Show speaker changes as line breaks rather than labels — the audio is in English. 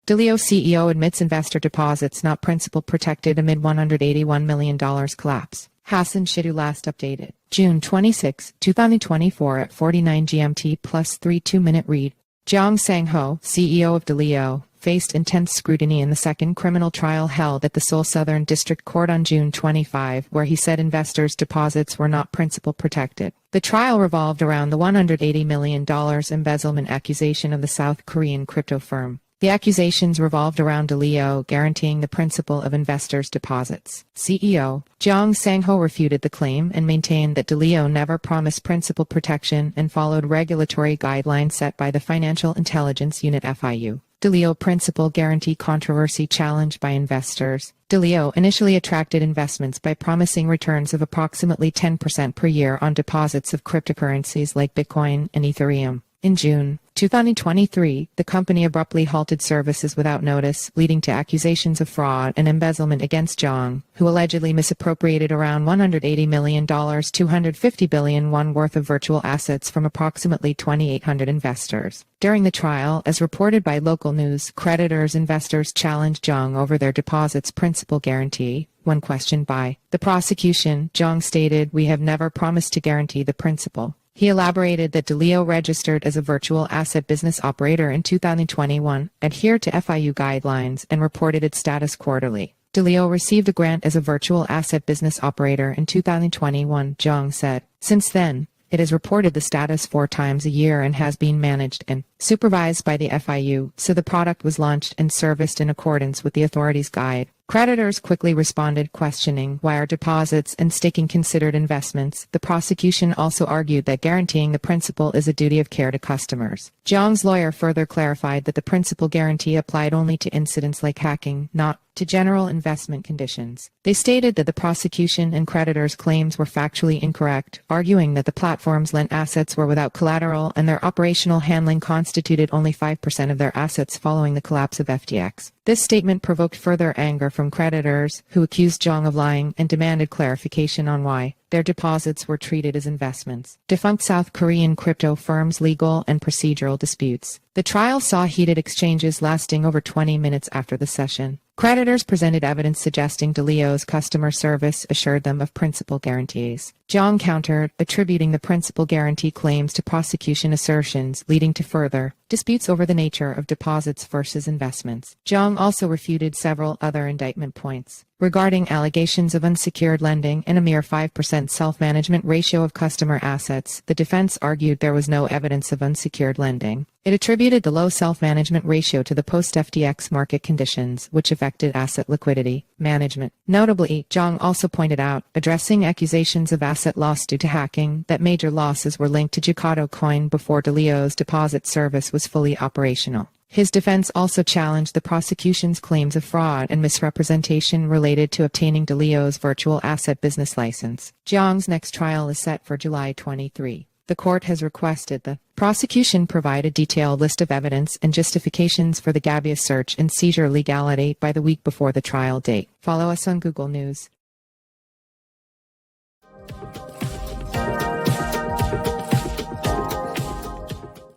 Delio CEO admits investor deposits not principal protected amid $181 million collapse. Hassan Shittu last updated June 26, 2024 at 49 GMT plus 3 2-minute read. Jeong Sang-ho, CEO of Delio, faced intense scrutiny in the second criminal trial held at the Seoul Southern District Court on June 25, where he said investors' deposits were not principal protected. The trial revolved around the $180 million embezzlement accusation of the South Korean crypto firm. The accusations revolved around Delio guaranteeing the principal of investors' deposits. CEO Jeong Sang-ho refuted the claim and maintained that Delio never promised principal protection and followed regulatory guidelines set by the Financial Intelligence Unit FIU. Delio principal guarantee controversy challenged by investors. Delio initially attracted investments by promising returns of approximately 10% per year on deposits of cryptocurrencies like Bitcoin and Ethereum. In June 2023, the company abruptly halted services without notice, leading to accusations of fraud and embezzlement against Jeong, who allegedly misappropriated around $180 million, $250 billion worth of virtual assets from approximately 2,800 investors. During the trial, as reported by local news, investors challenged Jeong over their deposits' principal guarantee. When questioned by the prosecution, Jeong stated, "We have never promised to guarantee the principal." He elaborated that Delio registered as a virtual asset business operator in 2021, adhered to FIU guidelines, and reported its status quarterly. Delio received a grant as a virtual asset business operator in 2021, Jeong said. Since then, it has reported the status 4 times a year and has been managed and supervised by the FIU, so the product was launched and serviced in accordance with the authorities' guide. Creditors quickly responded, questioning why are deposits and staking considered investments. The prosecution also argued that guaranteeing the principal is a duty of care to customers. Jeong's lawyer further clarified that the principal guarantee applied only to incidents like hacking, not to general investment conditions. They stated that the prosecution and creditors' claims were factually incorrect, arguing that the platforms lent assets were without collateral and their operational handling constituted only 5% of their assets following the collapse of FTX. This statement provoked further anger from creditors, who accused Jeong of lying and demanded clarification on why their deposits were treated as investments. Defunct South Korean crypto firms' legal and procedural disputes. The trial saw heated exchanges lasting over 20 minutes after the session. Creditors presented evidence suggesting Delio's customer service assured them of principal guarantees. Jeong countered, attributing the principal guarantee claims to prosecution assertions, leading to further disputes over the nature of deposits versus investments. Jeong also refuted several other indictment points regarding allegations of unsecured lending and a mere 5% self-management ratio of customer assets. The defense argued there was no evidence of unsecured lending. It attributed the low self-management ratio to the post-FTX market conditions, which affected asset liquidity management. Notably, Jeong also pointed out, addressing accusations of asset loss due to hacking, that major losses were linked to Jakarta coin before Delio's deposit service was fully operational. His defense also challenged the prosecution's claims of fraud and misrepresentation related to obtaining Delio's virtual asset business license. Jeong's next trial is set for July 23. The court has requested the prosecution provide a detailed list of evidence and justifications for the gaseous search and seizure legality by the week before the trial date. Follow us on Google News.